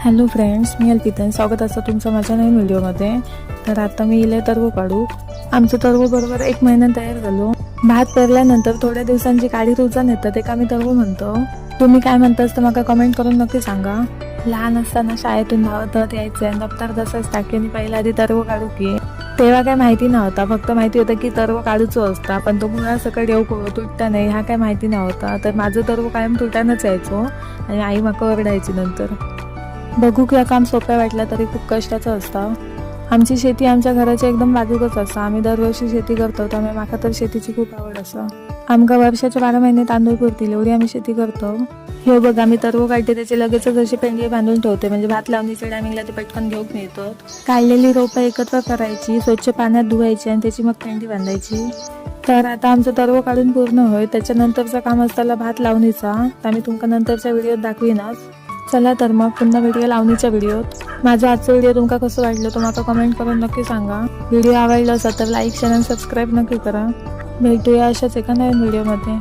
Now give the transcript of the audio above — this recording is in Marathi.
हॅलो फ्रेंड्स, मी अल्पिता. स्वागत असतं तुमचं माझ्या नवीन व्हिडिओमध्ये. तर आता मी इले तरव काढू. आमचं तरव बरोबर 1 महिना तयार झालो. भात पेरल्यानंतर थोड्या दिवसांची काळी रुजन येतं ते का मी तरव म्हणतो. तुम्ही काय म्हणतास तर मला कमेंट करून नक्की सांगा. लहान असताना शाळेतून धावत यायचे, दप्तर तसंच टाकेनी पहिल्या आधी तरव काढू की. तेव्हा काय माहिती नव्हता, फक्त माहिती होतं की तरव काढूचं असता, पण तो मुळा सकट येऊ तुटता नाही हा काय माहिती नव्हता. तर माझं तरव कायम तुटानच यायचो आणि आई माका ओरडायची. नंतर बघू की काम सोप्या वाटलं तरी खूप कष्टाचं असतं. आमची शेती आमच्या घराच्या एकदम बाजूकच असतं. आम्ही दरवर्षी शेती करतो, त्यामुळे माका तर शेतीची खूप आवड असं. आमका वर्षाचे 12 महिने तांदूळ पुरतील एवढी आम्ही शेती करतो. हे बघ, आम्ही तरव काढते त्याचे लगेचच अशी पेंडी बांधून ठेवते, म्हणजे भात लावणीच्या टायमिंगला ते पटकन घेऊन येतो. काढलेली रोपं एकत्र करायची, स्वच्छ पाण्यात धुवायची आणि त्याची मग पेंडी बांधायची. तर आता आमचं तरव काढून पूर्ण होय. त्याच्यानंतरचं काम असताना भात लावणीचा, तर आम्ही तुमका नंतरच्या व्हिडिओत दाखवीनच. चला तर मग पुन्हा भेटूया लावणीच्या व्हिडिओत. माझा आजचा व्हिडिओ तुमका कसं वाटलं तुम्हाला कमेंट करून नक्की सांगा. व्हिडिओ आवडला असेल तर लाईक शेअर आणि सबस्क्राईब नक्की करा. भेटूया अशाच एका नवीन व्हिडिओमध्ये.